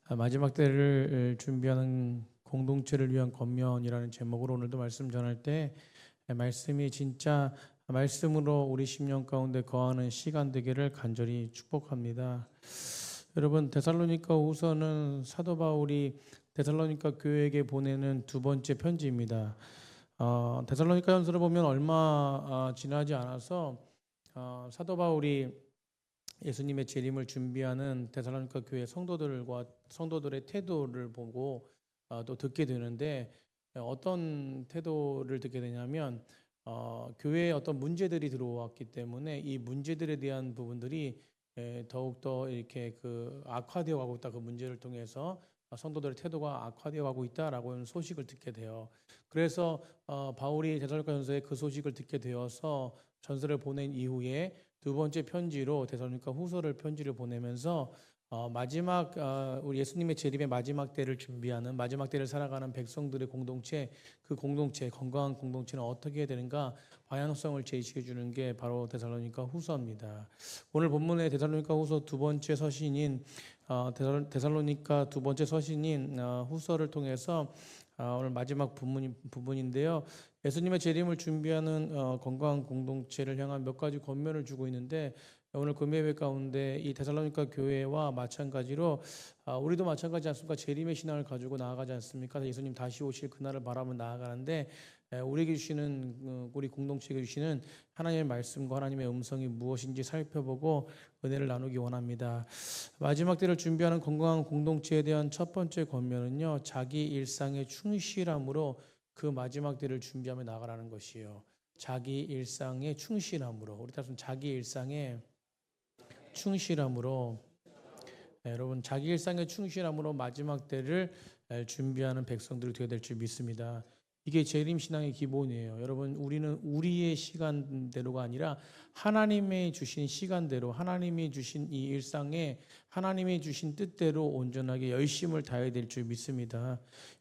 마지막 때를 준비하는 공동체를 위한 권면이라는 제목으로 오늘도 말씀 전할 때 말씀이 진짜 말씀으로 우리 심령 가운데 거하는 시간 되기를 간절히 축복합니다. 여러분, 데살로니가 후서는 사도 바울이 데살로니가 교회에게 보내는 두 번째 편지입니다. 데살로니가 전서를 보면 얼마 지나지 않아서 사도 바울이 예수님의 재림을 준비하는 데살로니가 교회 성도들의 태도를 보고 또 듣게 되는데, 어떤 태도를 듣게 되냐면 교회에 어떤 문제들이 들어왔기 때문에 이 문제들에 대한 부분들이 더욱더 이렇게 악화되어 가고 있다. 그 문제를 통해서 성도들의 태도가 악화되어 가고 있다라고 하는 소식을 듣게 돼요. 그래서 바울이 데살로니가 전서에 그 소식을 듣게 되어서 전서를 보낸 이후에 두 번째 편지로 데살로니가 후서를 편지를 보내면서 마지막 우리 예수님의 재림의 마지막 때를 준비하는, 마지막 때를 살아가는 백성들의 공동체, 그 공동체, 건강한 공동체는 어떻게 해야 되는가 방향성을 제시해 주는 게 바로 데살로니가 후서입니다. 오늘 본문의 데살로니가 후서 두 번째 서신인 데살로니가 두 번째 서신인 후서를 통해서 오늘 마지막 부분인데요. 예수님의 재림을 준비하는 건강한 공동체를 향한 몇 가지 권면을 주고 있는데, 오늘 금요 예배 가운데 이 데살로니가 교회와 마찬가지로 우리도 마찬가지 않습니까? 재림의 신앙을 가지고 나아가지 않습니까? 예수님 다시 오실 그날을 바라보며 나아가는데, 우리에게 주시는 우리 공동체에게 주시는 하나님의 말씀과 하나님의 음성이 무엇인지 살펴보고 은혜를 나누기 원합니다. 마지막 때를 준비하는 건강한 공동체에 대한 첫 번째 권면은요, 자기 일상의 충실함으로 그 마지막 때를 준비하며 나가라는 것이에요. 자기 일상의 충실함으로, 우리 다시 자기 일상의 충실함으로, 여러분, 자기 일상의 충실함으로 마지막 때를 준비하는 백성들이 되어야 될 줄 믿습니다. 이게 재림 신앙의 기본이에요. 여러분, 우리는 우리의 시간대로가 아니라 하나님의 주신 시간대로, 하나님이 주신 이 일상에 하나님이 주신 뜻대로 온전하게 열심을 다해야 될 줄 믿습니다.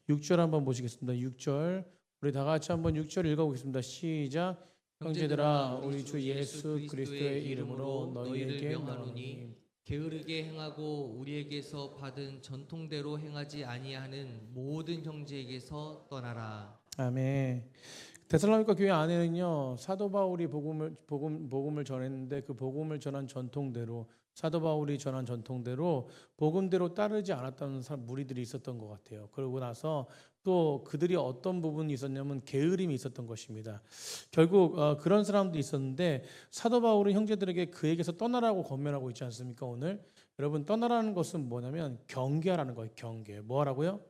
6절 한번 보시겠습니다. 6절, 우리 다 같이 한번 6절 읽어보겠습니다. 시작. 형제들아, 우리 주 예수 그리스도의 이름으로 너희에게 명하노니 게으르게 행하고 우리에게서 받은 전통대로 행하지 아니하는 모든 형제에게서 떠나라. 아멘. 데살로니가 교회 안에는요, 사도 바울이 복음을 전했는데 그 복음을 전한 전통대로, 사도 바울이 전한 전통대로 복음대로 따르지 않았던 무리들이 있었던 것 같아요. 그러고 나서 또 그들이 어떤 부분이 있었냐면 게으름이 있었던 것입니다. 결국 그런 사람도 있었는데, 사도 바울은 형제들에게 그에게서 떠나라고 권면하고 있지 않습니까? 오늘 여러분, 떠나라는 것은 뭐냐면 경계하라는 거예요. 경계. 뭐 하라고요?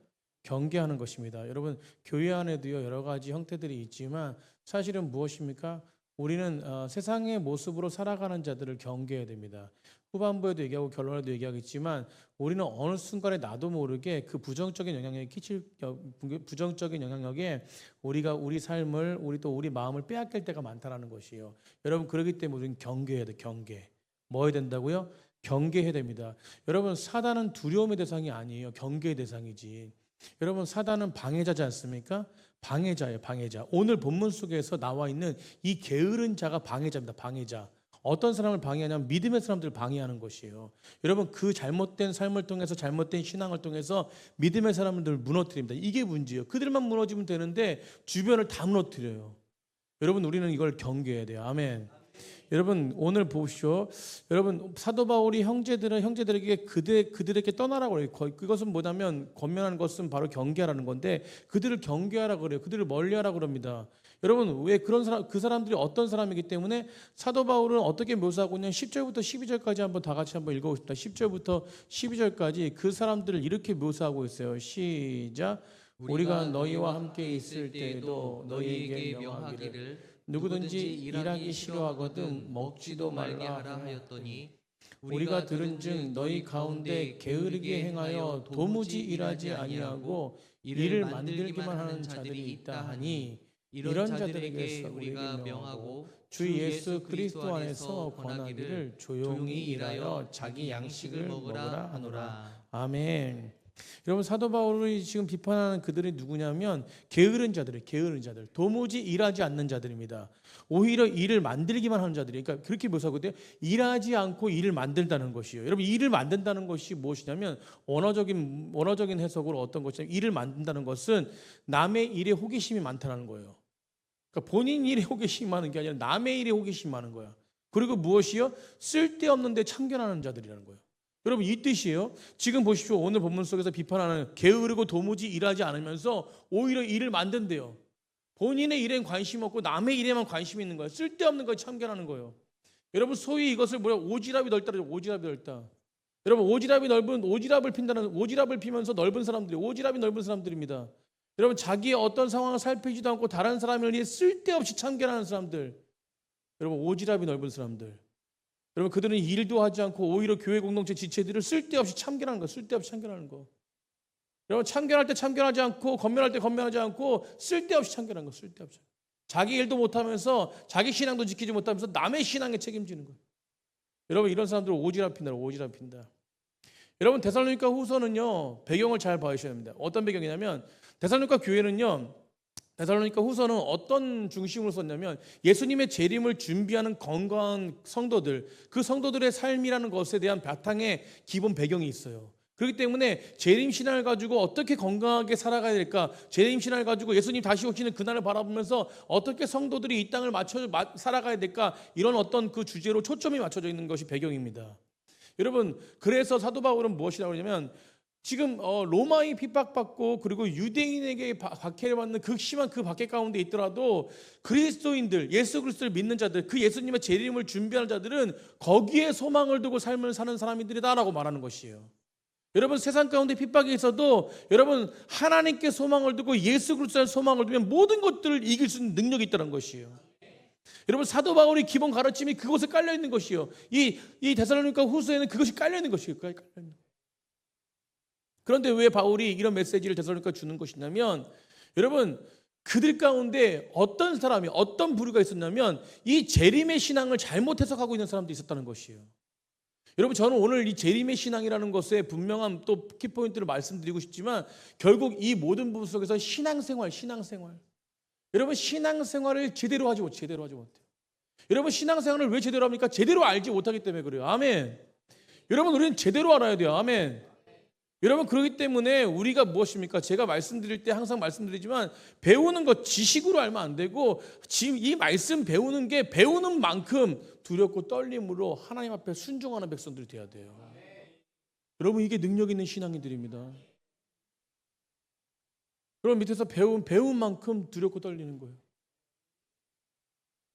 경계하는 것입니다. 여러분, 교회 안에도요, 여러 가지 형태들이 있지만 사실은 무엇입니까? 우리는 세상의 모습으로 살아가는 자들을 경계해야 됩니다. 후반부에도 얘기하고 결론에도 얘기하겠지만, 우리는 어느 순간에 나도 모르게 그 부정적인 영향력에 우리 삶을, 우리 마음을 빼앗길 때가 많다라는 것이에요. 여러분, 그렇기 때문에 우리는 경계해야 돼. 경계. 뭐 해야 된다고요? 경계해야 됩니다. 여러분, 사단은 두려움의 대상이 아니에요. 경계의 대상이지. 여러분, 사단은 방해자지 않습니까? 방해자예요, 방해자. 오늘 본문 속에서 나와 있는 이 게으른 자가 방해자입니다. 방해자. 어떤 사람을 방해하냐면 믿음의 사람들을 방해하는 것이에요. 여러분, 그 잘못된 삶을 통해서, 잘못된 신앙을 통해서 믿음의 사람들을 무너뜨립니다. 이게 문제예요. 그들만 무너지면 되는데 주변을 다 무너뜨려요. 여러분, 우리는 이걸 경계해야 돼요. 아멘. 여러분, 오늘 보십시오. 여러분, 사도 바울이 형제들에게 그들에게 떠나라고 그래요. 그것은 뭐냐면, 권면하는 것은 바로 경계하라는 건데, 그들을 경계하라 그래요. 그들을 멀리하라 그럽니다. 여러분, 왜 그 사람들이 어떤 사람이기 때문에 사도 바울은 어떻게 묘사하고 있냐면 10절부터 12절까지 한번 다 같이 한번 읽어보겠습니다. 10절부터 12절까지 그 사람들을 이렇게 묘사하고 있어요. 시작. 우리가 너희와 함께 있을 때에도 너희에게 명하기를 누구든지 일하기 싫어하거든 먹지도 말라 하라 하였더니, 우리가 들은즉 너희 가운데 게으르게 행하여 도무지 일하지 아니하고 일을 만들기만 하는 자들이 있다 하니, 이런 자들에게서 우리가 명하고 주 예수 그리스도 안에서 권하기를 조용히 일하여 자기 양식을 먹으라 하노라. 아멘. 여러분 사도 바울이 지금 비판하는 그들이 누구냐면 게으른 자들이에요. 게으른 자들. 도무지 일하지 않는 자들입니다. 오히려 일을 만들기만 하는 자들이. 그러니까 그렇게 묘사하거든요. 일하지 않고 일을 만든다는 것이에요. 여러분 일을 만든다는 것이 무엇이냐면 원어적인 해석으로 어떤 것이냐면 일을 만든다는 것은 남의 일에 호기심이 많다는 거예요. 그러니까 본인 일에 호기심이 많은 게 아니라 남의 일에 호기심이 많은 거야. 그리고 무엇이요? 쓸데없는 데 참견하는 자들이라는 거예요. 여러분 이 뜻이에요. 지금 보십시오. 오늘 본문 속에서 비판하는 게으르고 도무지 일하지 않으면서 오히려 일을 만든대요. 본인의 일엔 관심 없고 남의 일에만 관심이 있는 거예요. 쓸데없는 거에 참견하는 거예요. 여러분 소위 이것을 오지랖이 넓다라죠. 오지랖이 넓다. 여러분 오지랖을 피면서 넓은 사람들이 오지랖이 넓은 사람들입니다. 여러분 자기의 어떤 상황을 살피지도 않고 다른 사람을 위해 쓸데없이 참견하는 사람들. 여러분 오지랖이 넓은 사람들. 여러분 그들은 일도 하지 않고 오히려 교회 공동체 지체들을 쓸데없이 참견하는 거, 쓸데없이 참견하는 거. 여러분 참견할 때 참견하지 않고 건면할 때 건면하지 않고 쓸데없이 참견하는 거, 쓸데없이. 자기 일도 못하면서 자기 신앙도 지키지 못하면서 남의 신앙에 책임지는 거. 여러분 이런 사람들은 오지랖 핀다, 오지랖 핀다. 여러분 데살로니가 후서는요 배경을 잘 봐주셔야 합니다. 어떤 배경이냐면 데살로니가 교회는요. 데살로니가 후서는 어떤 중심으로 썼냐면 예수님의 재림을 준비하는 건강한 성도들, 그 성도들의 삶이라는 것에 대한 바탕의 기본 배경이 있어요. 그렇기 때문에 재림 신앙을 가지고 어떻게 건강하게 살아가야 될까, 재림 신앙을 가지고 예수님 다시 오시는 그날을 바라보면서 어떻게 성도들이 이 땅을 살아가야 될까, 이런 어떤 그 주제로 초점이 맞춰져 있는 것이 배경입니다. 여러분 그래서 사도 바울은 무엇이라고 하냐면 지금 로마의 핍박받고 그리고 유대인에게 박해를 받는 극심한 그 박해 가운데 있더라도 그리스도인들, 예수 그리스도를 믿는 자들, 그 예수님의 재림을 준비하는 자들은 거기에 소망을 두고 삶을 사는 사람들이다라고 말하는 것이에요. 여러분 세상 가운데 핍박이 있어도 여러분 하나님께 소망을 두고 예수 그리스도에 소망을 두면 모든 것들을 이길 수 있는 능력이 있다는 것이에요. 여러분 사도 바울의 기본 가르침이 그것에 깔려 있는 것이요. 이 데살로니가 후서에는 그것이 깔려 있는 것이에요. 그런데 왜 바울이 이런 메시지를 데살로니가에 주는 것이냐면 여러분 그들 가운데 어떤 사람이 어떤 부류가 있었냐면 이 재림의 신앙을 잘못 해석하고 있는 사람도 있었다는 것이에요. 여러분 저는 오늘 이 재림의 신앙이라는 것에 분명한 또 키포인트를 말씀드리고 싶지만 결국 이 모든 부분 속에서 신앙생활 여러분 신앙생활을 제대로 하지 못해요. 여러분 신앙생활을 왜 제대로 합니까? 제대로 알지 못하기 때문에 그래요. 아멘. 여러분 우리는 제대로 알아야 돼요. 아멘. 여러분 그렇기 때문에 우리가 무엇입니까? 제가 말씀드릴 때 항상 말씀드리지만 배우는 것 지식으로 알면 안 되고 지금 이 말씀 배우는 게 배우는 만큼 두렵고 떨림으로 하나님 앞에 순종하는 백성들이 돼야 돼요. 여러분 이게 능력 있는 신앙인들입니다. 그럼 밑에서 배운 만큼 두렵고 떨리는 거예요.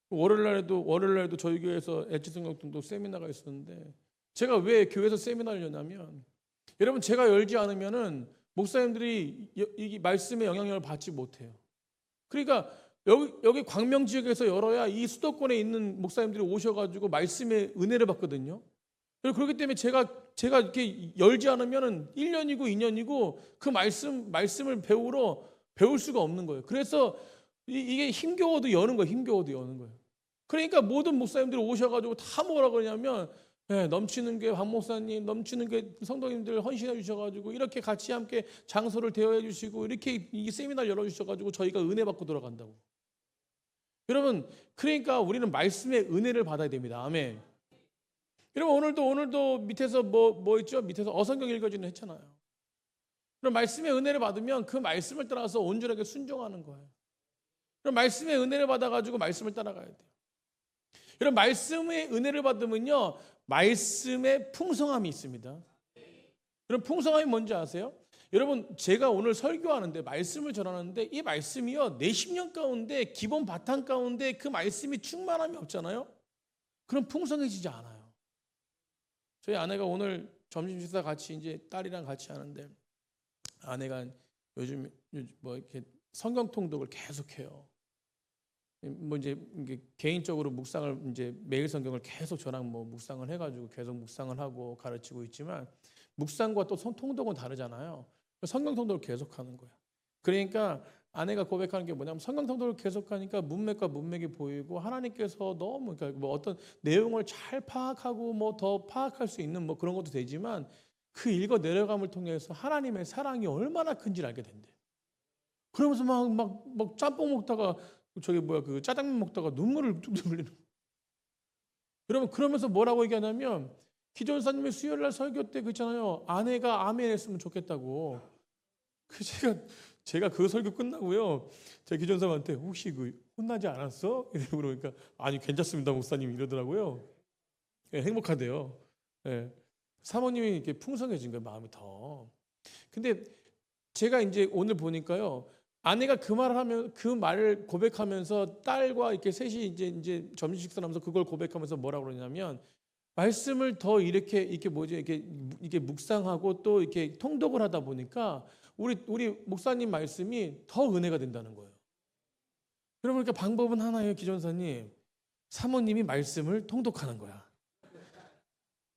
월요일날에도 저희 교회에서 엣지 성경통독 세미나가 있었는데 제가 왜 교회에서 세미나를 여냐면 여러분 제가 열지 않으면은 목사님들이 이 말씀의 영향력을 받지 못해요. 그러니까 여기 광명 지역에서 열어야 이 수도권에 있는 목사님들이 오셔가지고 말씀의 은혜를 받거든요. 그렇기 때문에 제가 이렇게 열지 않으면은 1년이고 2년이고 그 말씀을 배울 수가 없는 거예요. 그래서 이게 힘겨워도 여는 거예요. 그러니까 모든 목사님들이 오셔가지고 다 뭐라 그러냐면 넘치는 게 박 목사님, 넘치는 게 성도님들 헌신해 주셔가지고 이렇게 같이 함께 장소를 대여해 주시고 이렇게 이 세미나를 열어주셔가지고 저희가 은혜 받고 돌아간다고. 여러분 그러니까 우리는 말씀의 은혜를 받아야 됩니다. 아멘. 여러분 오늘도 밑에서 뭐 있죠? 밑에서 어성경 읽어주는 했잖아요. 그럼 말씀의 은혜를 받으면 그 말씀을 따라서 온전하게 순종하는 거예요. 그럼 말씀의 은혜를 받아가지고 말씀을 따라가야 돼요. 여러분 말씀의 은혜를 받으면요 말씀의 풍성함이 있습니다. 여러분 풍성함이 뭔지 아세요? 여러분 제가 오늘 설교하는데 말씀을 전하는데 이 말씀이요 내 심령 가운데 기본 바탕 가운데 그 말씀이 충만함이 없잖아요. 그럼 풍성해지지 않아요. 저희 아내가 오늘 점심 식사 같이 이제 딸이랑 같이 하는데 아내가 요즘 뭐 이렇게 성경 통독을 계속해요. 뭐 이제 개인적으로 묵상을 이제 매일 성경을 계속 저랑 뭐 묵상을 해가지고 계속 묵상을 하고 가르치고 있지만 묵상과 또 통독은 다르잖아요. 성경 통독을 계속하는 거야. 그러니까 아내가 고백하는 게 뭐냐면 성경 통독을 계속하니까 문맥과 문맥이 보이고 하나님께서 너무 그러니까 뭐 어떤 내용을 잘 파악하고 뭐 더 파악할 수 있는 뭐 그런 것도 되지만 그 읽어 내려감을 통해서 하나님의 사랑이 얼마나 큰지를 알게 된대. 그러면서 막 짬뽕 먹다가 그 짜장면 먹다가 눈물을 뚝뚝 흘리는. 여러분 그러면서 뭐라고 얘기하냐면 기존사님의 수요일날 설교 때 그랬잖아요. 아내가 아멘 했으면 좋겠다고. 그 제가 그 설교 끝나고요. 제 기존사한테 혹시 혼나지 않았어? 이러고 그러니까 아니 괜찮습니다 목사님 이러더라고요. 예, 행복하대요. 예. 사모님이 이렇게 풍성해진 거예요 마음이 더. 근데 제가 이제 오늘 보니까요. 아내가 그 말을 하면 그 말을 고백하면서 딸과 이렇게 셋이 이제 점심 식사하면서 그걸 고백하면서 뭐라고 그러냐면 말씀을 더 이렇게 뭐지 이게 묵상하고 또 이렇게 통독을 하다 보니까 우리 목사님 말씀이 더 은혜가 된다는 거예요. 여러분 그러니까 방법은 하나예요, 기존사님. 사모님이 말씀을 통독하는 거야.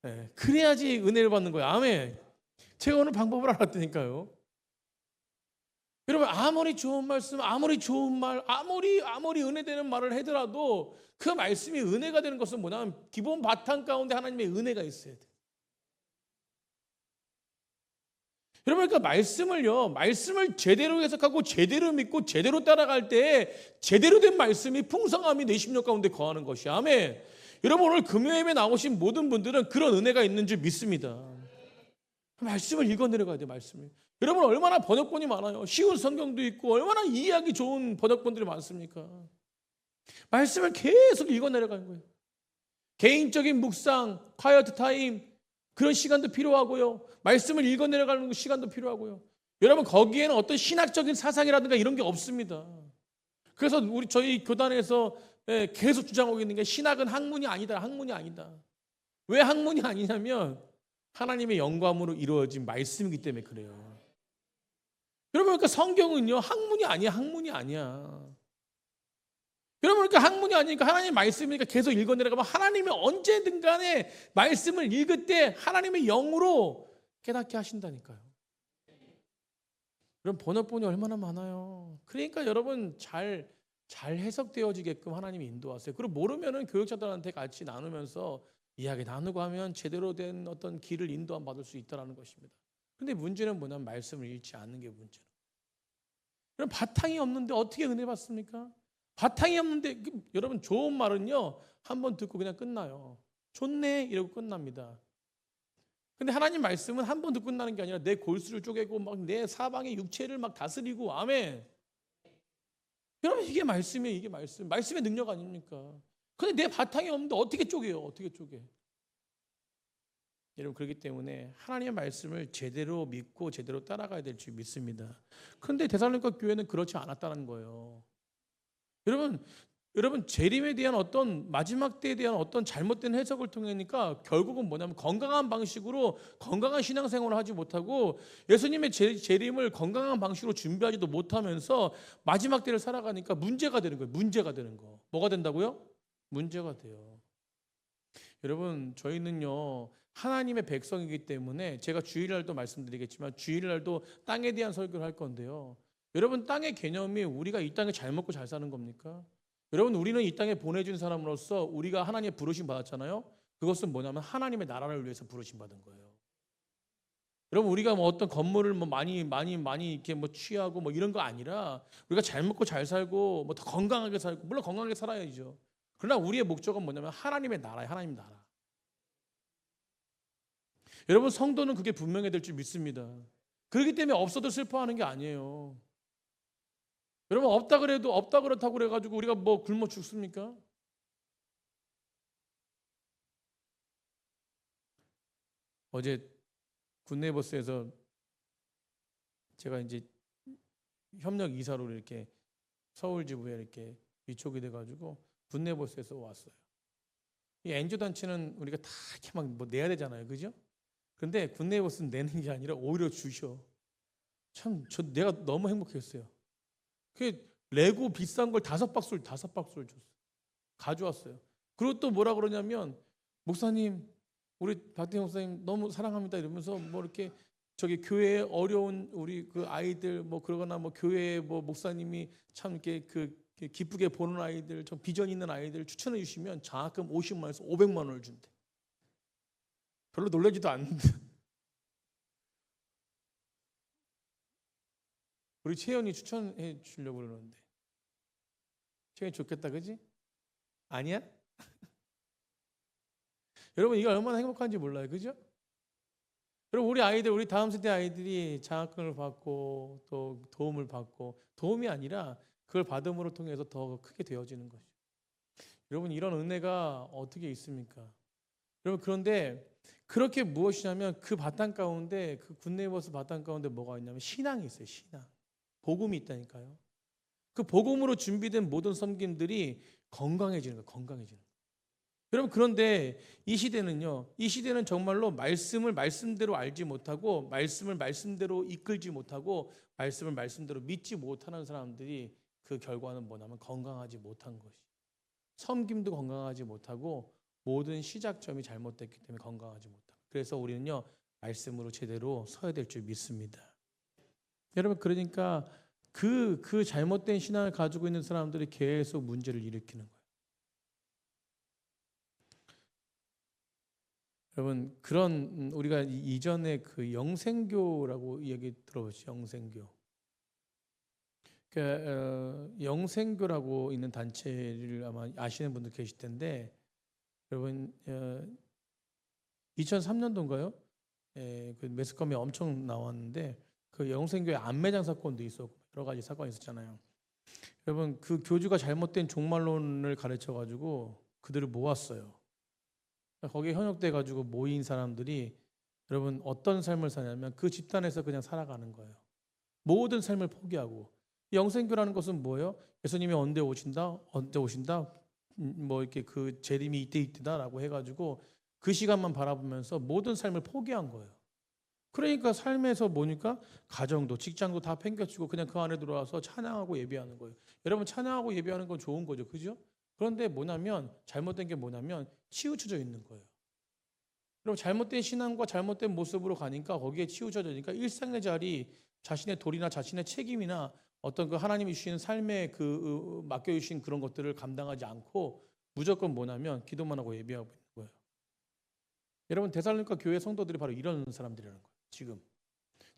네, 그래야지 은혜를 받는 거야. 아멘. 제가 오늘 방법을 알았다니까요. 여러분 아무리 좋은 말씀, 아무리 좋은 말, 아무리 은혜되는 말을 하더라도 그 말씀이 은혜가 되는 것은 뭐냐면 기본 바탕 가운데 하나님의 은혜가 있어야 돼. 여러분 그러니까 말씀을 제대로 해석하고 제대로 믿고 제대로 따라갈 때 제대로 된 말씀이 풍성함이 내 심령 가운데 거하는 것이야. 아멘. 여러분 오늘 금요예배 나오신 모든 분들은 그런 은혜가 있는 줄 믿습니다. 말씀을 읽어 내려가야 돼. 말씀을. 여러분 얼마나 번역본이 많아요. 쉬운 성경도 있고 얼마나 이해하기 좋은 번역본들이 많습니까? 말씀을 계속 읽어 내려가는 거예요. 개인적인 묵상, 콰이어트 타임 그런 시간도 필요하고요. 말씀을 읽어 내려가는 시간도 필요하고요. 여러분 거기에는 어떤 신학적인 사상이라든가 이런 게 없습니다. 그래서 저희 교단에서 계속 주장하고 있는 게 신학은 학문이 아니다. 학문이 아니다. 왜 학문이 아니냐면 하나님의 영감으로 이루어진 말씀이기 때문에 그래요. 여러분 그러니까 성경은요 학문이 아니야. 학문이 아니야. 여러분 그러니까 학문이 아니니까 하나님 말씀이니까 계속 읽어 내려가면 하나님이 언제든 간에 말씀을 읽을 때 하나님의 영으로 깨닫게 하신다니까요. 여러분 번역본이 얼마나 많아요. 그러니까 여러분 잘 해석되어지게끔 하나님이 인도하세요. 그리고 모르면은 교육자들한테 같이 나누면서 이야기 나누고 하면 제대로 된 어떤 길을 인도함 받을 수 있다는 것입니다. 근데 문제는 뭐냐면 말씀을 읽지 않는 게 문제예요. 여러분 바탕이 없는데 어떻게 은혜 받습니까? 바탕이 없는데 여러분 좋은 말은요 한 번 듣고 그냥 끝나요. 좋네 이러고 끝납니다. 근데 하나님 말씀은 한 번 듣고 끝나는 게 아니라 내 골수를 쪼개고 막 내 사방의 육체를 막 다스리고 아멘. 여러분 이게 말씀이에요. 이게 말씀의 능력 아닙니까? 근데 내 바탕이 없는데 어떻게 쪼개요? 어떻게 쪼개? 여러분 그렇기 때문에 하나님의 말씀을 제대로 믿고 제대로 따라가야 될 줄 믿습니다. 그런데 데살로니가 교회는 그렇지 않았다는 거예요. 여러분 재림에 대한 어떤 마지막 때에 대한 어떤 잘못된 해석을 통하니까 결국은 뭐냐면 건강한 방식으로 건강한 신앙생활을 하지 못하고 예수님의 재림을 건강한 방식으로 준비하지도 못하면서 마지막 때를 살아가니까 문제가 되는 거예요. 문제가 되는 거. 뭐가 된다고요? 문제가 돼요. 여러분 저희는요 하나님의 백성이기 때문에 제가 주일날도 말씀드리겠지만 주일날도 땅에 대한 설교를 할 건데요. 여러분 땅의 개념이 우리가 이 땅에 잘 먹고 잘 사는 겁니까? 여러분 우리는 이 땅에 보내준 사람으로서 우리가 하나님의 부르심 받았잖아요. 그것은 뭐냐면 하나님의 나라를 위해서 부르심 받은 거예요. 여러분 우리가 뭐 어떤 건물을 뭐 많이 이렇게 뭐 취하고 뭐 이런 거 아니라 우리가 잘 먹고 잘 살고 뭐 더 건강하게 살고 물론 건강하게 살아야죠. 그러나 우리의 목적은 뭐냐면 하나님의 나라예요. 하나님 나라. 여러분 성도는 그게 분명해야 될 줄 믿습니다. 그렇기 때문에 없어도 슬퍼하는 게 아니에요. 여러분 없다 그렇다고 그래가지고 우리가 뭐 굶어 죽습니까? 어제 굿네이버스에서 제가 이제 협력 이사로 이렇게 서울 지부에 이렇게 위촉이 돼가지고 굿네이버스에서 왔어요. 이 엔조 단체는 우리가 다 이렇게 막 뭐 내야 되잖아요, 그죠? 근데 굿네이버스는 내는 게 아니라 오히려 주셔. 참 내가 너무 행복했어요. 그 레고 비싼 걸 5박스를 줬어. 가져왔어요. 그리고 또 뭐라 그러냐면 목사님, 우리 박대영 목사님 너무 사랑합니다 이러면서 뭐 이렇게 저기 교회에 어려운 우리 그 아이들 뭐 그러거나 뭐 교회에 뭐 목사님이 참 이렇게 그 기쁘게 보는 아이들, 좀 비전 있는 아이들 추천해 주시면 장학금 50만 원에서 500만 원을 준대. 별로 놀라지도 않는데. 우리 채연이 추천해 주려고 그러는데. 채연이 좋겠다, 그지? 아니야? 여러분 이게 얼마나 행복한지 몰라요, 그죠? 여러분 우리 아이들, 우리 다음 세대 아이들이 장학금을 받고 또 도움을 받고 도움이 아니라 그걸 받음으로 통해서 더 크게 되어지는 것이죠. 여러분 이런 은혜가 어떻게 있습니까? 여러분 그런데 그렇게 무엇이냐면 그 바탕 가운데 그 굿네이버스 바탕 가운데 뭐가 있냐면 신앙이 있어요. 신앙. 복음이 있다니까요. 그 복음으로 준비된 모든 섬김들이 건강해지는 거예요. 건강해지는 거예요. 여러분 그런데 이 시대는요. 이 시대는 정말로 말씀을 말씀대로 알지 못하고 말씀을 말씀대로 이끌지 못하고 말씀을 말씀대로 믿지 못하는 사람들이 그 결과는 뭐냐면 건강하지 못한 것이. 섬김도 건강하지 못하고 모든 시작점이 잘못됐기 때문에 건강하지 못하고. 그래서 우리는요. 말씀으로 제대로 서야 될 줄 믿습니다. 여러분 그러니까 그 잘못된 신앙을 가지고 있는 사람들이 계속 문제를 일으키는 거예요. 여러분 그런 우리가 이전에 그 영생교라고 얘기 들어보시죠. 영생교. 영생교라고 있는 단체를 아마 아시는 분들 계실 텐데 여러분 2003년도인가요? 그 매스컴에 엄청 나왔는데 그 영생교회 안매장 사건도 있었고 여러 가지 사건이 있었잖아요. 여러분 그 교주가 잘못된 종말론을 가르쳐 가지고 그들을 모았어요. 거기에 현역돼 가지고 모인 사람들이 여러분 어떤 삶을 사냐면 그 집단에서 그냥 살아가는 거예요. 모든 삶을 포기하고. 영생교라는 것은 뭐예요? 예수님이 언제 오신다, 뭐 이렇게 그 재림이 이때다라고 해가지고 그 시간만 바라보면서 모든 삶을 포기한 거예요. 그러니까 삶에서 뭐니까 가정도 직장도 다 팽겨치고 그냥 그 안에 들어와서 찬양하고 예배하는 거예요. 여러분 찬양하고 예배하는 건 좋은 거죠, 그죠? 그런데 뭐냐면 잘못된 게 뭐냐면 치우쳐져 있는 거예요. 여러분 잘못된 신앙과 잘못된 모습으로 가니까 거기에 치우쳐지니까 일상의 자리, 자신의 도리나 자신의 책임이나 어떤 그 하나님이 주시는 삶에 그 맡겨주신 그런 것들을 감당하지 않고 무조건 뭐냐면 기도만 하고 예배하고 있는 거예요. 여러분 데살로니가 교회 성도들이 바로 이런 사람들이라는 거예요.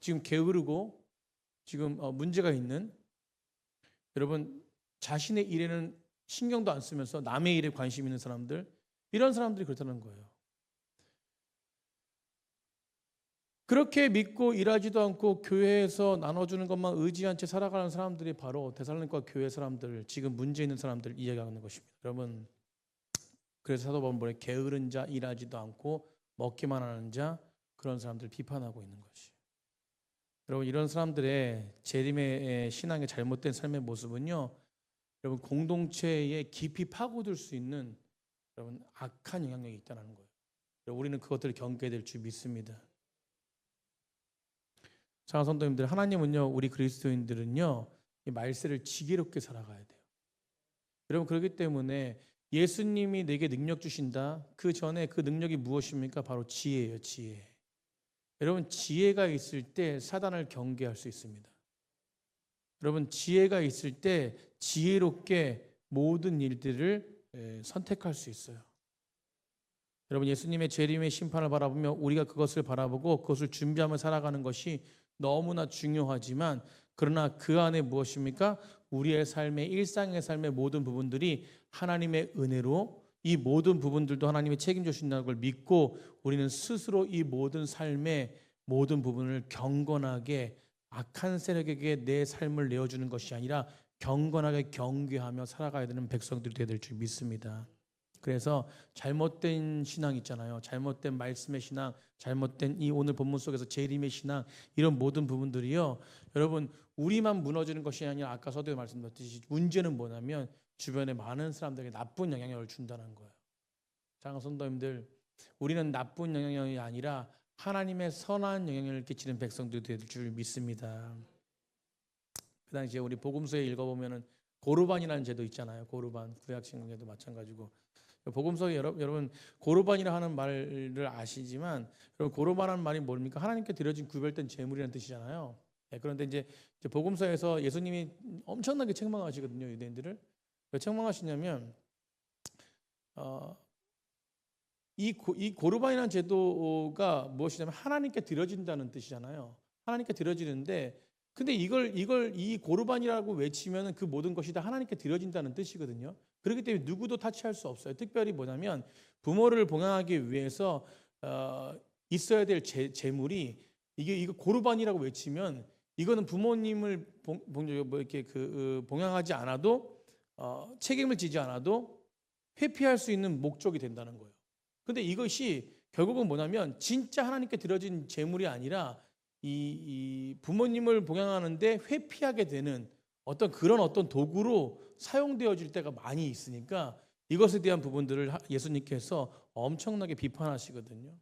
지금 게으르고 지금 문제가 있는 여러분 자신의 일에는 신경도 안 쓰면서 남의 일에 관심 있는 사람들 이런 사람들이 그렇다는 거예요. 그렇게 믿고 일하지도 않고 교회에서 나눠주는 것만 의지한 채 살아가는 사람들이 바로 데살로니가 교회 사람들, 지금 문제 있는 사람들 이야기하는 것입니다. 여러분 그래서 사도 바울은 게으른 자, 일하지도 않고 먹기만 하는 자 그런 사람들 비판하고 있는 것이. 여러분 이런 사람들의 재림의 신앙의 잘못된 삶의 모습은요. 여러분 공동체에 깊이 파고들 수 있는 여러분 악한 영향력이 있다는 거예요. 우리는 그것들을 경계해야 될 줄 믿습니다. 사랑하는 성도님들, 하나님은요 우리 그리스도인들은요 이 말세를 지혜롭게 살아가야 돼요. 여러분 그렇기 때문에 예수님이 내게 능력 주신다. 그 전에 그 능력이 무엇입니까? 바로 지혜예요. 지혜. 여러분 지혜가 있을 때 사단을 경계할 수 있습니다. 여러분 지혜가 있을 때 지혜롭게 모든 일들을 선택할 수 있어요. 여러분 예수님의 재림의 심판을 바라보며 우리가 그것을 바라보고 그것을 준비하며 살아가는 것이 너무나 중요하지만 그러나 그 안에 무엇입니까? 우리의 삶의 일상의 삶의 모든 부분들이 하나님의 은혜로 이 모든 부분들도 하나님이 책임져 주신다는 걸 믿고 우리는 스스로 이 모든 삶의 모든 부분을 경건하게 악한 세력에게 내 삶을 내어주는 것이 아니라 경건하게 경계하며 살아가야 되는 백성들이 되어야 될 줄 믿습니다. 그래서 잘못된 신앙 있잖아요. 잘못된 말씀의 신앙, 잘못된 이 오늘 본문 속에서 재림의 신앙 이런 모든 부분들이요. 여러분 우리만 무너지는 것이 아니라 아까 서두에 말씀드렸듯이 문제는 뭐냐면 주변에 많은 사람들에게 나쁜 영향력을 준다는 거예요. 사랑하는 성도님들 우리는 나쁜 영향력이 아니라 하나님의 선한 영향력을 끼치는 백성들이 될 줄 믿습니다. 그 당시에 우리 복음서에 읽어보면은 고르반이라는 제도 있잖아요. 고르반 구약 신약에도 마찬가지고 복음서에 여러분 고르반이라 하는 말을 아시지만 여러분 고르반이라는 말이 뭡니까? 하나님께 드려진 구별된 제물이라는 뜻이잖아요. 그런데 이제 복음서에서 예수님이 엄청나게 책망하시거든요. 유대인들을 왜 책망하시냐면 이 고르반이라는 제도가 무엇이냐면 하나님께 드려진다는 뜻이잖아요. 하나님께 드려지는데 근데 이 고르반이라고 외치면 그 모든 것이 다 하나님께 드려진다는 뜻이거든요. 그렇기 때문에 누구도 타치할 수 없어요. 특별히 뭐냐면 부모를 봉양하기 위해서 있어야 될 재물이 이거 고르반이라고 외치면 이거는 부모님을 봉양하지 않아도 책임을 지지 않아도 회피할 수 있는 목적이 된다는 거예요. 근데 이것이 결국은 뭐냐면 진짜 하나님께 드려진 재물이 아니라 이 부모님을 봉양하는데 회피하게 되는 어떤 도구로 사용되어질 때가 많이 있으니까 이것에 대한 부분들을 예수님께서 엄청나게 비판하시거든요.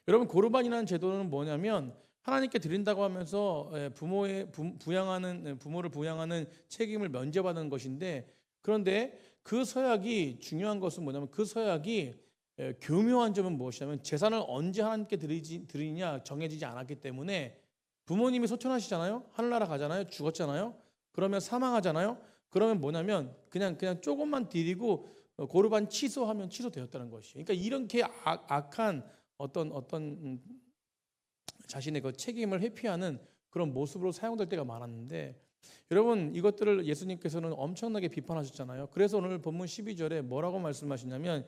여러분, 고르반이라는 제도는 뭐냐면 하나님께 드린다고 하면서 부모를 부양하는 책임을 면제받는 것인데, 그런데 그 서약이 중요한 것은 뭐냐면 그 서약이 교묘한 점은 무엇이냐면 재산을 언제 하나님께 드리냐 정해지지 않았기 때문에 부모님이 소천하시잖아요. 하늘나라 가잖아요. 죽었잖아요. 그러면 사망하잖아요. 그러면 뭐냐면 그냥 조금만 드리고 고르반 취소하면 취소되었다는 것이에요. 그러니까 이렇게 악한 어떤 자신의 그 책임을 회피하는 그런 모습으로 사용될 때가 많았는데, 여러분, 이것들을 예수님께서는 엄청나게 비판하셨잖아요. 그래서 오늘 본문 12절에 뭐라고 말씀하시냐면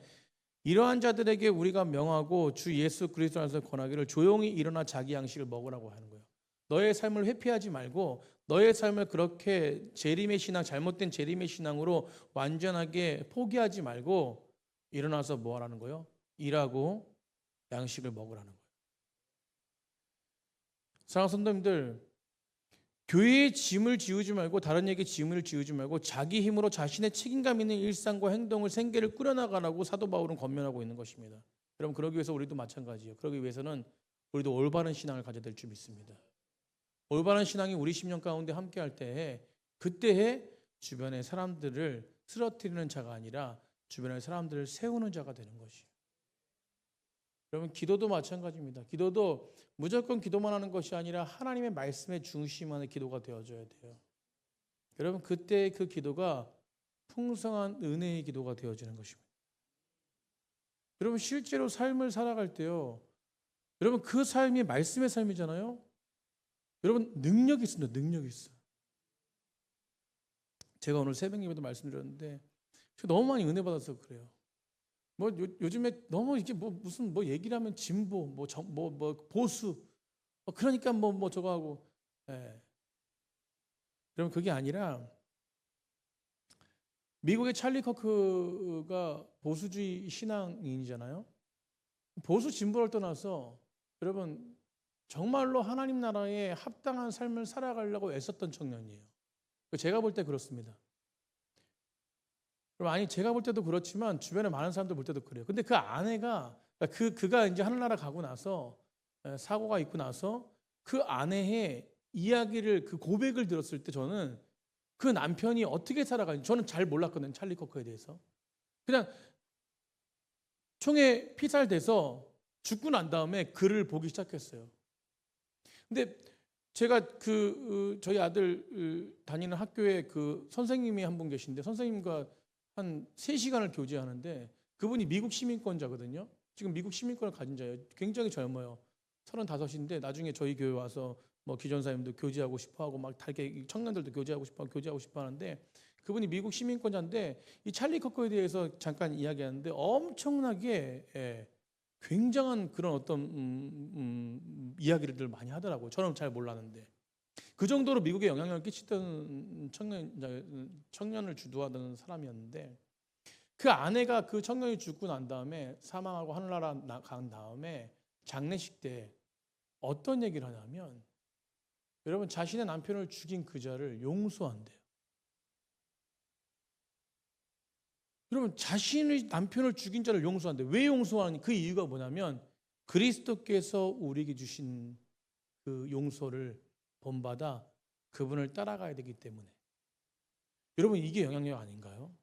이러한 자들에게 우리가 명하고 주 예수 그리스도 안에서 권하기를 조용히 일어나 자기 양식을 먹으라고 하는 거예요. 너의 삶을 회피하지 말고 너의 삶을 그렇게 잘못된 재림의 신앙으로 완전하게 포기하지 말고 일어나서 뭐 하라는 거예요? 일하고 양식을 먹으라는 거예요. 사랑하는 성도님들, 교회의 짐을 지우지 말고 다른 에게 짐을 지우지 말고 자기 힘으로 자신의 책임감 있는 일상과 행동을 생계를 꾸려나가라고 사도 바울은 권면하고 있는 것입니다. 여러분, 그러기 위해서 우리도 마찬가지예요. 그러기 위해서는 우리도 올바른 신앙을 가져야 될 줄 믿습니다. 올바른 신앙이 우리 10년 가운데 함께할 때에 그때에 주변의 사람들을 쓰러뜨리는 자가 아니라 주변의 사람들을 세우는 자가 되는 것이에요. 여러분, 기도도 마찬가지입니다. 기도도 무조건 기도만 하는 것이 아니라 하나님의 말씀에 중심하는 기도가 되어줘야 돼요. 여러분, 그때 그 기도가 풍성한 은혜의 기도가 되어지는 것입니다. 여러분, 실제로 삶을 살아갈 때요, 여러분, 그 삶이 말씀의 삶이잖아요. 여러분, 능력이 있습니다. 능력이 있어요. 제가 오늘 새벽 예배도 말씀드렸는데 너무 많이 은혜 받아서 그래요. 요즘에 너무 이게 무슨 얘기를 하면 진보, 보수, 그러니까 저거 하고, 여러분, 그게 아니라 미국의 찰리 커크가 보수주의 신앙인이잖아요. 보수 진보를 떠나서 여러분 정말로 하나님 나라에 합당한 삶을 살아가려고 애썼던 청년이에요. 제가 볼 때 그렇습니다. 아니, 제가 볼 때도 그렇지만 주변에 많은 사람들 볼 때도 그래요. 근데 그 아내가 그가 이제 하늘나라 가고 나서 사고가 있고 나서 그 아내의 이야기를 그 고백을 들었을 때 저는 그 남편이 어떻게 살아가는지 저는 잘 몰랐거든요. 찰리 커커에 대해서. 그냥 총에 피살돼서 죽고 난 다음에 글을 보기 시작했어요. 근데 제가 저희 아들 다니는 학교에 그 선생님이 한 분 계신데 선생님과 한 3시간을 교제하는데 그분이 미국 시민권자거든요. 지금 미국 시민권을 가진 자예요. 굉장히 젊어요. 35인데 나중에 저희 교회 와서 기존사님도 교제하고 싶어하고 막 다르게 청년들도 교제하고 싶어 하는데, 그분이 미국 시민권자인데 이 찰리 커커에 대해서 잠깐 이야기하는데 엄청나게 굉장한 그런 어떤 이야기를 많이 하더라고요. 저는 잘 몰랐는데 그 정도로 미국에 영향력을 끼치던 청년을 주도하던 사람이었는데, 그 아내가 그 청년이 죽고 난 다음에 사망하고 하늘나라 간 다음에 장례식 때 어떤 얘기를 하냐면, 여러분, 자신의 남편을 죽인 그자를 용서한대요. 여러분, 자신의 남편을 죽인 자를 용서한대. 왜 용서하니? 그 이유가 뭐냐면 그리스도께서 우리에게 주신 그 용서를 본받아 그분을 따라가야 되기 때문에. 여러분, 이게 영향력 아닌가요?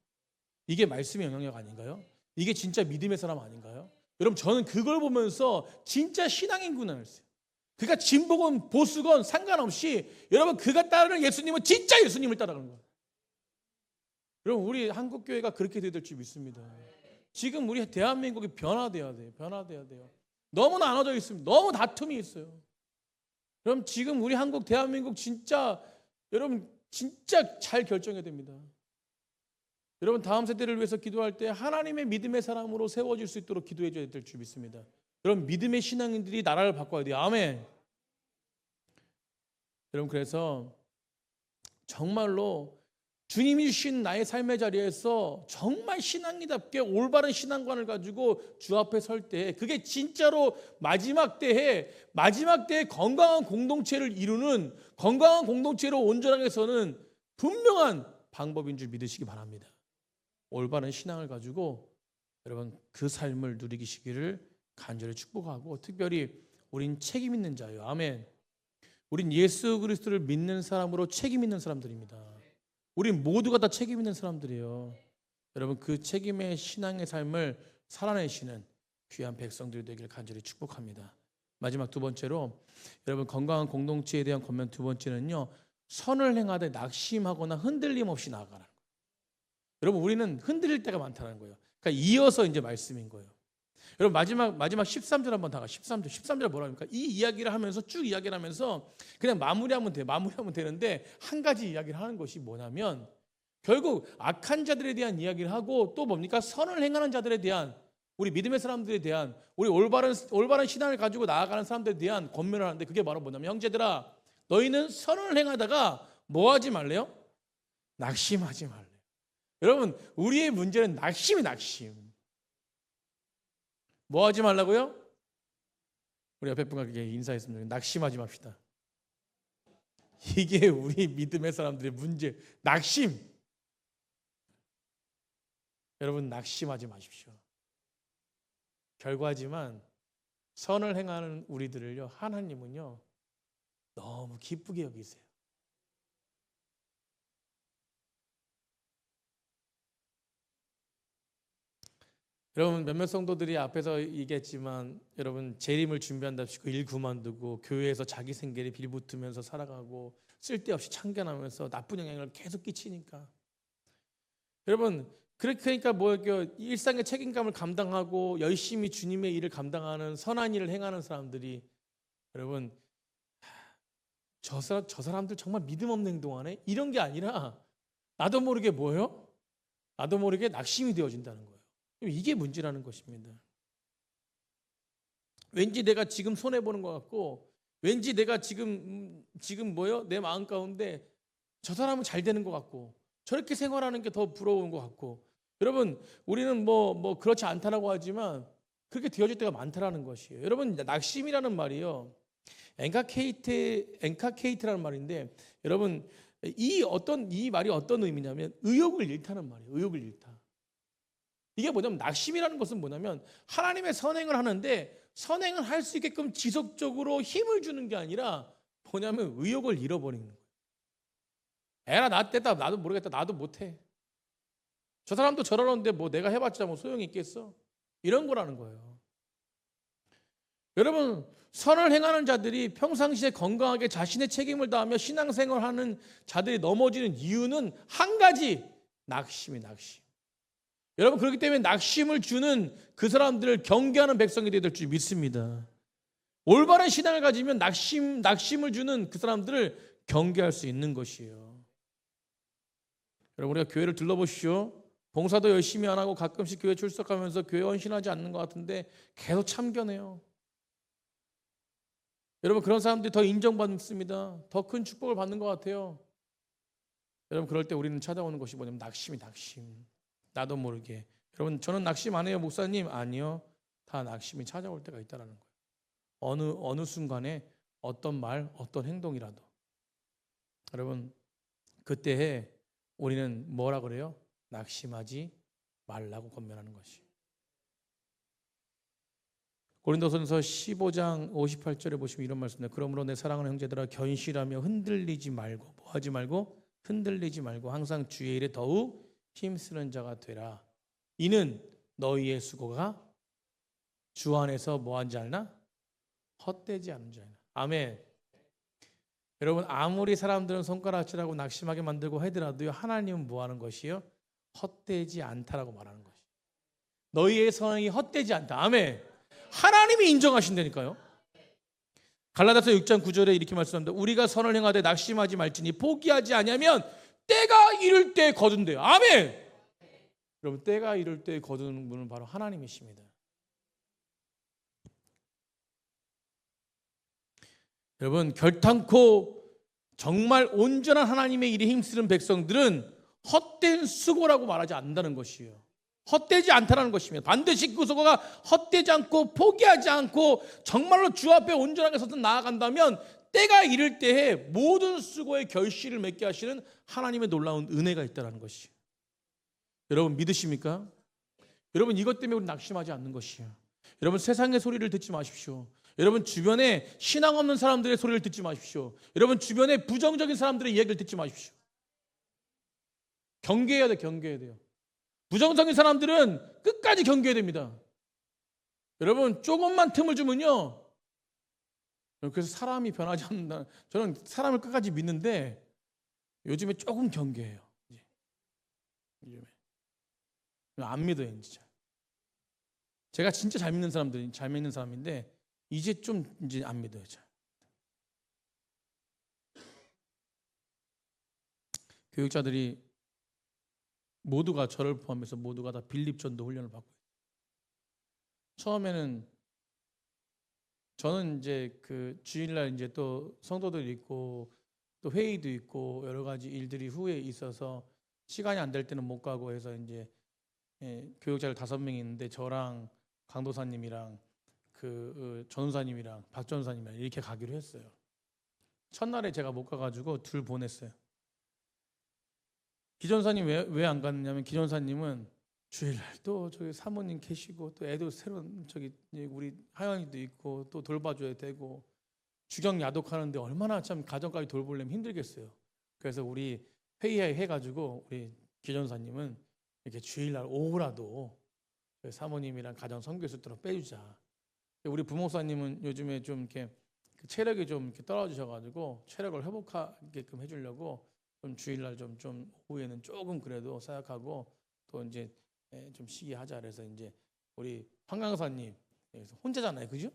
이게 말씀의 영향력 아닌가요? 이게 진짜 믿음의 사람 아닌가요? 여러분, 저는 그걸 보면서 진짜 신앙인구나 했어요. 그러니까 진보건 보수건 상관없이 여러분, 그가 따르는 예수님은 진짜 예수님을 따라가는 거예요. 여러분, 우리 한국교회가 그렇게 되어야 될 줄 믿습니다. 지금 우리 대한민국이 변화돼야 돼요. 변화돼야 돼요. 너무 나눠져 있습니다. 너무 다툼이 있어요. 그럼 지금 우리 한국 대한민국 진짜 여러분 진짜 잘 결정해야 됩니다. 여러분 다음 세대를 위해서 기도할 때 하나님의 믿음의 사람으로 세워질 수 있도록 기도해 줘야 될 줄 믿습니다. 여러분 믿음의 신앙인들이 나라를 바꿔야 돼요. 아멘. 여러분 그래서 정말로 주님이 주신 나의 삶의 자리에서 정말 신앙이답게 올바른 신앙관을 가지고 주 앞에 설 때 그게 진짜로 마지막 때에 건강한 공동체를 이루는 건강한 공동체로 온전하게 서는 분명한 방법인 줄 믿으시기 바랍니다. 올바른 신앙을 가지고 여러분 그 삶을 누리시기를 간절히 축복하고 특별히 우린 책임 있는 자예요. 아멘. 우린 예수 그리스도를 믿는 사람으로 책임 있는 사람들입니다. 우린 모두가 다 책임 있는 사람들이에요. 여러분 그 책임의 신앙의 삶을 살아내시는 귀한 백성들이 되기를 간절히 축복합니다. 마지막 두 번째로 여러분 건강한 공동체에 대한 권면 두 번째는요. 선을 행하되 낙심하거나 흔들림 없이 나아가라는 거예요. 여러분 우리는 흔들릴 때가 많다는 거예요. 그러니까 이어서 이제 말씀인 거예요. 여러분 마지막 13절 한번 다가 13절 뭐라 합니까? 이 이야기를 하면서 쭉 이야기를 하면서 그냥 마무리하면 되는데 한 가지 이야기를 하는 것이 뭐냐면 결국 악한 자들에 대한 이야기를 하고 또 뭡니까? 선을 행하는 자들에 대한 우리 믿음의 사람들에 대한 우리 올바른 신앙을 가지고 나아가는 사람들에 대한 권면을 하는데 그게 바로 뭐냐면 형제들아 너희는 선을 행하다가 뭐 하지 말래요? 낙심하지 말래요. 여러분 우리의 문제는 낙심. 뭐 하지 말라고요? 우리 옆에 분과 그렇게 인사했습니다. 낙심하지 맙시다. 이게 우리 믿음의 사람들의 문제. 낙심. 여러분 낙심하지 마십시오. 결과지만 선을 행하는 우리들을요 하나님은요 너무 기쁘게 여기세요. 여러분 몇몇 성도들이 앞에서 얘기했지만 여러분 재림을 준비한답시고 일 그만두고 교회에서 자기 생계를 빌붙으면서 살아가고 쓸데없이 참견하면서 나쁜 영향을 계속 끼치니까 여러분 그러니까 뭐 일상의 책임감을 감당하고 열심히 주님의 일을 감당하는 선한 일을 행하는 사람들이 여러분 저 사람들 정말 믿음 없는 행동하네 이런 게 아니라 나도 모르게 뭐예요? 나도 모르게 낙심이 되어진다는 거예요. 이게 문제라는 것입니다. 왠지 내가 지금 손해보는 것 같고 왠지 내가 지금 내 마음 가운데 저 사람은 잘 되는 것 같고 저렇게 생활하는 게 더 부러운 것 같고 여러분 우리는 뭐 그렇지 않다라고 하지만 그렇게 되어질 때가 많다라는 것이에요. 여러분 낙심이라는 말이요 엔카케이트라는 말인데 여러분 이 말이 어떤 의미냐면 의욕을 잃다는 말이에요. 의욕을 잃다. 이게 뭐냐면 낙심이라는 것은 뭐냐면 하나님의 선행을 하는데 선행을 할 수 있게끔 지속적으로 힘을 주는 게 아니라 뭐냐면 의욕을 잃어버리는 거예요. 에라 나 됐다 나도 모르겠다 나도 못해. 저 사람도 저러는데 뭐 내가 해봤자 뭐 소용이 있겠어? 이런 거라는 거예요. 여러분 선을 행하는 자들이 평상시에 건강하게 자신의 책임을 다하며 신앙생활하는 자들이 넘어지는 이유는 한 가지 낙심. 여러분 그렇기 때문에 낙심을 주는 그 사람들을 경계하는 백성이 되어야 될 줄 믿습니다. 올바른 신앙을 가지면 낙심을 주는 그 사람들을 경계할 수 있는 것이에요. 여러분 우리가 교회를 둘러보시죠. 봉사도 열심히 안 하고 가끔씩 교회 출석하면서 교회 헌신하지 않는 것 같은데 계속 참견해요. 여러분 그런 사람들이 더 인정받습니다. 더 큰 축복을 받는 것 같아요. 여러분 그럴 때 우리는 찾아오는 것이 뭐냐면 낙심. 나도 모르게. 여러분 저는 낙심 안 해요 목사님. 아니요. 다 낙심이 찾아올 때가 있다는 거예요. 어느 순간에 어떤 말 어떤 행동이라도 여러분 그때에 우리는 뭐라 그래요? 낙심하지 말라고 권면하는 것이. 고린도전서 15장 58절에 보시면 이런 말씀입니다. 그러므로 내 사랑하는 형제들아 견실하며 흔들리지 말고 뭐하지 말고 흔들리지 말고 항상 주의 일에 더욱 힘쓰는 자가 되라. 이는 너희의 수고가 주 안에서 뭐한지 알나? 헛되지 않은 줄 알나. 아멘. 여러분 아무리 사람들은 손가락질하고 낙심하게 만들고 하더라도요 하나님은 뭐하는 것이요? 헛되지 않다라고 말하는 것이. 너희의 선행이 헛되지 않다. 아멘. 하나님이 인정하신다니까요. 갈라디아서 6장 9절에 이렇게 말씀합니다. 우리가 선을 행하되 낙심하지 말지니 포기하지 아니하면 때가 이를 때 거둔대요. 아멘. 여러분, 때가 이를 때 거두는 분은 바로 하나님이십니다. 여러분, 결탄코 정말 온전한 하나님의 일에 힘쓰는 백성들은 헛된 수고라고 말하지 않는다는 것이에요. 헛되지 않다는 것입니다. 반드시 그 수고가 헛되지 않고 포기하지 않고 정말로 주 앞에 온전하게 서서 나아간다면 때가 이를 때에 모든 수고의 결실을 맺게 하시는 하나님의 놀라운 은혜가 있다는 것이에요. 여러분, 믿으십니까? 여러분, 이것 때문에 우리 낙심하지 않는 것이에요. 여러분, 세상의 소리를 듣지 마십시오. 여러분, 주변에 신앙 없는 사람들의 소리를 듣지 마십시오. 여러분, 주변에 부정적인 사람들의 이야기를 듣지 마십시오. 경계해야 돼, 경계해야 돼요. 부정적인 사람들은 끝까지 경계해야 됩니다. 여러분, 조금만 틈을 주면요, 그래서 사람이 변하지 않는다. 저는 사람을 끝까지 믿는데 요즘에 조금 경계해요. 요즘에 안 믿어요, 진짜. 제가 진짜 잘 믿는 사람인데 이제 좀 이제 안 믿어요. 잘. 교육자들이 모두가 저를 포함해서 모두가 다 빌립전도 훈련을 받고 있어요. 처음에는 저는 이제 그 주일날 이제 또 성도들이 있고 또 회의도 있고 여러 가지 일들이 후에 있어서 시간이 안 될 때는 못 가고 해서 이제 교육자를 5명이 있는데 저랑 강도사님이랑 그 전우사님이랑 박전우사님이랑 이렇게 가기로 했어요. 첫날에 제가 못 가가지고 둘 보냈어요. 기전사님 왜 안 갔느냐면 기전사님은 주일날 또 저기 사모님 계시고 또 애도 새로운 저기 우리 하연이도 있고 또 돌봐줘야 되고 주경 야독하는데 얼마나 참 가정까지 돌보려면 힘들겠어요. 그래서 우리 회의해가지고 우리 기전사님은 이렇게 주일날 오후라도 사모님이랑 가정 선교수들로 빼주자. 우리 부목사님은 요즘에 좀 이렇게 체력이 좀 이렇게 떨어지셔가지고 체력을 회복하게끔 해주려고 좀 주일날 좀 오후에는 조금 그래도 사역하고 또 이제 좀 쉬게 하자. 그래서 이제 우리 황강사님 혼자잖아요, 그죠?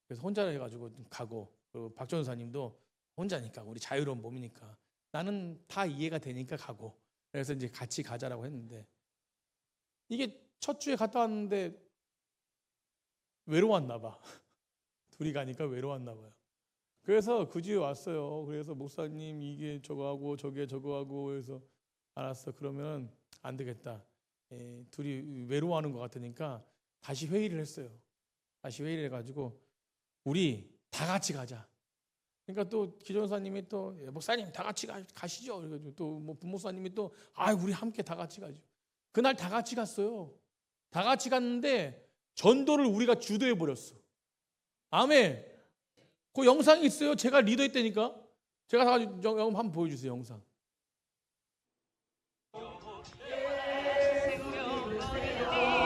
그래서 혼자 해가지고 가고 그리고 박전사님도 혼자니까 우리 자유로운 몸이니까 나는 다 이해가 되니까 가고 그래서 이제 같이 가자라고 했는데 이게 첫 주에 갔다 왔는데 외로웠나 봐. 둘이 가니까 외로웠나 봐요. 그래서 그 주에 왔어요. 그래서 목사님 이게 저거 하고 저게 저거 하고 그래서 알았어. 그러면 안 되겠다. 둘이 외로워하는 것 같으니까 다시 회의를 했어요. 다시 회의를 해가지고 우리 다 같이 가자. 그러니까 또 기존사님이 또 목사님 다 같이 가시죠. 그래가지고 또 뭐 부목사님이 또 우리 함께 다 같이 가죠. 그날 다 같이 갔어요. 다 같이 갔는데 전도를 우리가 주도해 버렸어. 아멘. 그 영상이 있어요. 제가 리더했다니까. 제가 다 한번 보여주세요. 영상.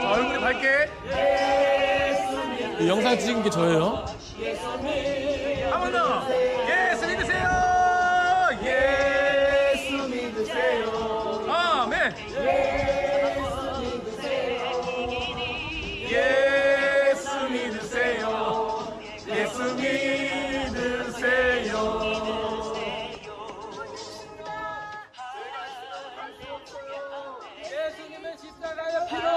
자, 얼굴이 밝게. 이 영상 찍은 게 저예요. 한 번 더. 예수 믿으세요. 예수 믿으세요. 아멘. 예수 믿으세요. 예수 믿으세요. 예수님의 십자가의 피로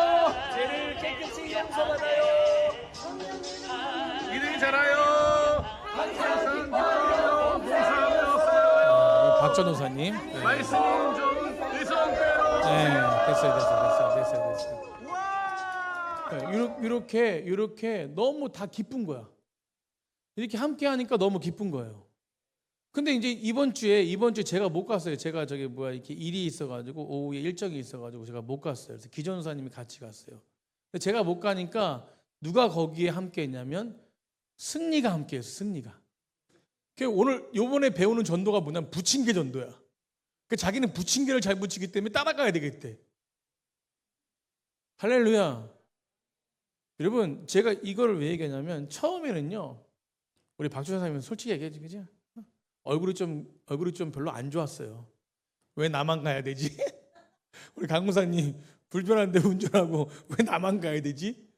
죄를 깨끗이 용서받아요. 믿음이 자라요. 항상 기뻐요. 봉사하였어요. 박전호사님. 말씀인 좀 의성대로. 네, 됐어요. 와. 이렇게 너무 다 기쁜 거야. 이렇게 함께 하니까 너무 기쁜 거예요. 근데 이제 이번 주에 제가 못 갔어요. 제가 이렇게 일이 있어가지고 오후에 일정이 있어가지고 제가 못 갔어요. 그래서 기전사님이 같이 갔어요. 근데 제가 못 가니까 누가 거기에 함께 했냐면 승리가 함께 했어요. 승리가. 오늘 요번에 배우는 전도가 뭐냐면 부침개 전도야. 자기는 부침개를 잘 부치기 때문에 따라가야 되겠대. 할렐루야. 여러분, 제가 이거를 왜 얘기하냐면 처음에는요, 우리 박주사님은 솔직히 얘기하지, 그죠? 얼굴이 좀 별로 안 좋았어요. 왜 나만 가야 되지? 우리 강무사님 불편한데 운전하고 왜 나만 가야 되지?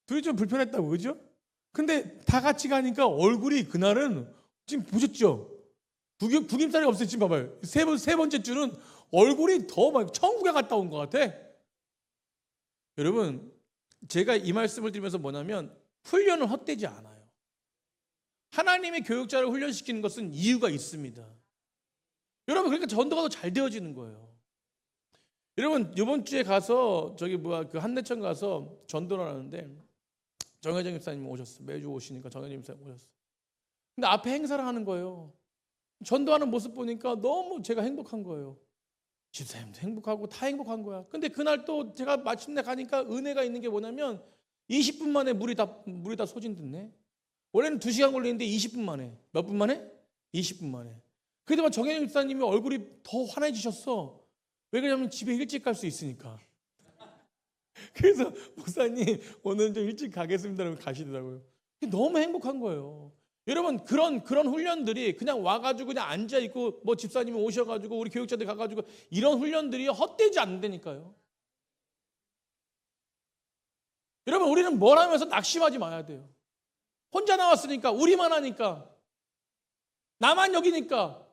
둘이 좀 불편했다고, 그죠? 근데 다 같이 가니까 얼굴이 그날은 지금 보셨죠? 구김살이 없어요. 지금 봐봐요. 세 번째 주는 얼굴이 더 막 천국에 갔다 온 것 같아. 여러분, 제가 이 말씀을 드리면서 뭐냐면 훈련은 헛되지 않아요. 하나님의 교육자를 훈련시키는 것은 이유가 있습니다. 여러분, 그러니까 전도가 더 잘 되어지는 거예요. 여러분, 이번 주에 가서 그 한내천 가서 전도를 하는데 정혜정 집사님 오셨어요. 매주 오시니까 정혜정 집사님 오셨어요. 근데 앞에 행사를 하는 거예요. 전도하는 모습 보니까 너무 제가 행복한 거예요. 집사님도 행복하고 다 행복한 거야. 근데 그날 또 제가 마침내 가니까 은혜가 있는 게 뭐냐면 20분 만에 물이 다 소진됐네. 원래는 2시간 걸리는데 20분 만에. 몇 분 만에? 20분 만에. 그래도 정혜정 집사님이 얼굴이 더 환해지셨어. 왜 그러냐면 집에 일찍 갈 수 있으니까. 그래서 목사님 오늘 좀 일찍 가겠습니다라고 가시더라고요. 너무 행복한 거예요. 여러분, 그런 훈련들이 그냥 와가지고 그냥 앉아있고 뭐 집사님이 오셔가지고 우리 교육자들 가가지고 이런 훈련들이 헛되지 않는다니까요. 여러분, 우리는 뭘 하면서 낙심하지 말아야 돼요. 혼자 나왔으니까, 우리만 하니까, 나만 여기니까.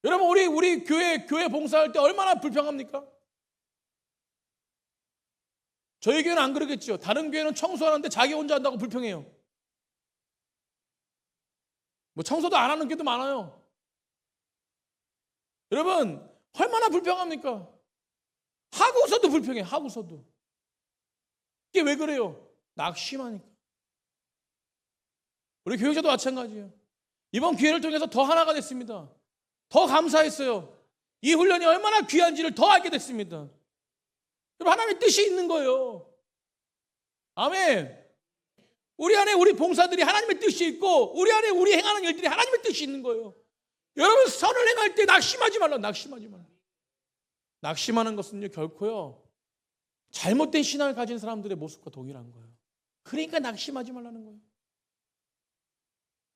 여러분, 우리 교회 봉사할 때 얼마나 불평합니까? 저희 교회는 안 그러겠죠. 다른 교회는 청소하는데 자기 혼자 한다고 불평해요. 뭐 청소도 안 하는 교회도 많아요. 여러분, 얼마나 불평합니까? 하고서도 불평해. 하고서도. 이게 왜 그래요? 낙심하니까. 우리 교육자도 마찬가지예요. 이번 기회를 통해서 더 하나가 됐습니다. 더 감사했어요. 이 훈련이 얼마나 귀한지를 더 알게 됐습니다. 하나님의 뜻이 있는 거예요. 아멘. 우리 안에 우리 봉사들이 하나님의 뜻이 있고 우리 안에 우리 행하는 일들이 하나님의 뜻이 있는 거예요. 여러분, 선을 행할 때 낙심하지 말라. 낙심하지 말라. 낙심하는 것은요, 결코요 잘못된 신앙을 가진 사람들의 모습과 동일한 거예요. 그러니까 낙심하지 말라는 거예요.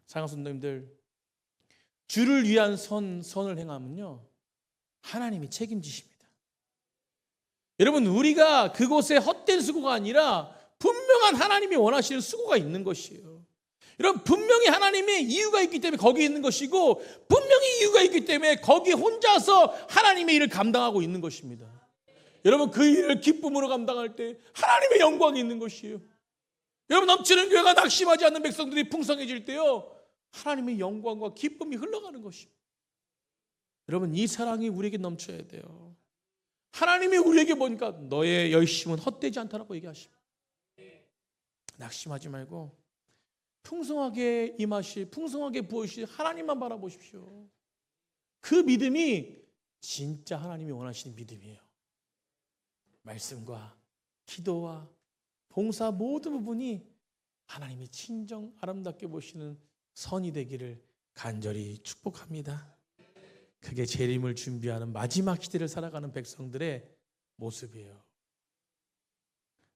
사랑하는 성도님들, 주를 위한 선을 행하면요 하나님이 책임지십니다. 여러분, 우리가 그곳에 헛된 수고가 아니라 분명한 하나님이 원하시는 수고가 있는 것이에요. 여러분, 분명히 하나님의 이유가 있기 때문에 거기 있는 것이고 분명히 이유가 있기 때문에 거기 혼자서 하나님의 일을 감당하고 있는 것입니다. 여러분, 그 일을 기쁨으로 감당할 때 하나님의 영광이 있는 것이에요. 여러분, 넘치는 교회가 낙심하지 않는 백성들이 풍성해질 때요 하나님의 영광과 기쁨이 흘러가는 것입니다. 여러분, 이 사랑이 우리에게 넘쳐야 돼요. 하나님이 우리에게 보니까 너의 열심은 헛되지 않다라고 얘기하십니다. 낙심하지 말고 풍성하게 임하실, 풍성하게 부어주실 하나님만 바라보십시오. 그 믿음이 진짜 하나님이 원하시는 믿음이에요. 말씀과 기도와 봉사 모든 부분이 하나님이 친정 아름답게 보시는 선이 되기를 간절히 축복합니다. 그게 재림을 준비하는 마지막 시대를 살아가는 백성들의 모습이에요.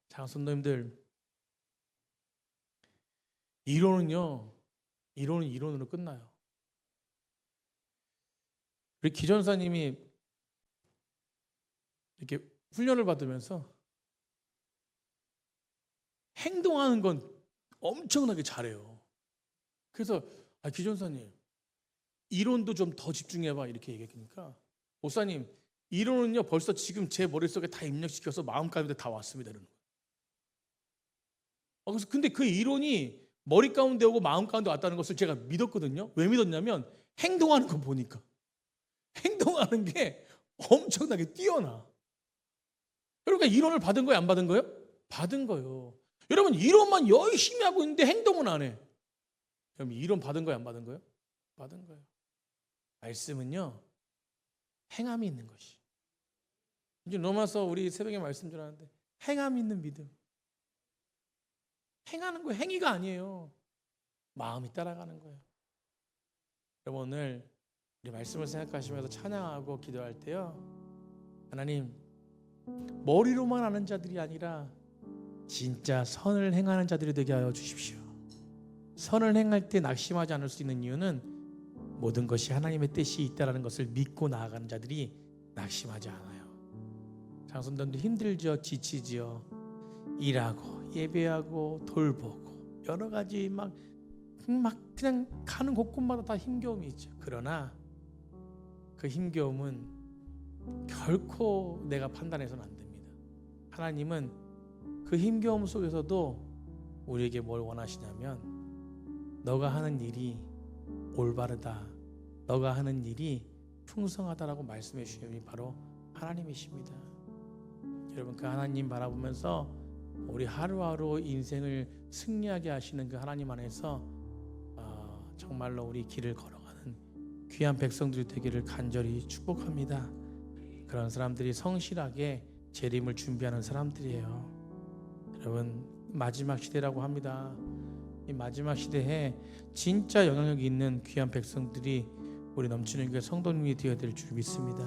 자, 성도님들, 이론은 이론으로 끝나요. 우리 기전사님이 이렇게 훈련을 받으면서 행동하는 건 엄청나게 잘해요. 그래서 기전사님, 이론도 좀 더 집중해봐 이렇게 얘기하니까 목사님, 이론은요 벌써 지금 제 머릿속에 다 입력시켜서 마음 가운데 다 왔습니다. 그래서 근데 그 이론이 머리 가운데 오고 마음 가운데 왔다는 것을 제가 믿었거든요. 왜 믿었냐면 행동하는 거 보니까 행동하는 게 엄청나게 뛰어나. 그러니까 이론을 받은 거예요, 안 받은 거예요? 받은 거예요. 여러분, 이론만 열심히 하고 있는데 행동은 안 해. 그럼 이론 받은 거예요, 안 받은 거예요? 받은 거예요. 말씀은요 행함이 있는 것이. 이제 로마서 우리 새벽에 말씀 전하는데 행함이 있는 믿음. 행하는 거 행위가 아니에요. 마음이 따라가는 거예요. 여러분, 오늘 우리 말씀을 생각하시면서 찬양하고 기도할 때요, 하나님, 머리로만 아는 자들이 아니라 진짜 선을 행하는 자들이 되게 하여 주십시오. 선을 행할 때 낙심하지 않을 수 있는 이유는 모든 것이 하나님의 뜻이 있다는 것을 믿고 나아가는 자들이 낙심하지 않아요. 장선들도 힘들죠, 지치지요. 일하고 예배하고 돌보고 여러 가지 막 그냥 가는 곳곳마다 다 힘겨움이 있죠. 그러나 그 힘겨움은 결코 내가 판단해서는 안 됩니다. 하나님은 그 힘겨움 속에서도 우리에게 뭘 원하시냐면 너가 하는 일이 올바르다, 너가 하는 일이 풍성하다라고 말씀해 주시는 분이 바로 하나님이십니다. 여러분, 그 하나님 바라보면서 우리 하루하루 인생을 승리하게 하시는 그 하나님 안에서 정말로 우리 길을 걸어가는 귀한 백성들이 되기를 간절히 축복합니다. 그런 사람들이 성실하게 재림을 준비하는 사람들이에요. 여러분, 마지막 시대라고 합니다. 이 마지막 시대에 진짜 영향력이 있는 귀한 백성들이 우리 넘치는 교회 성도님이 되어야 될 줄 믿습니다.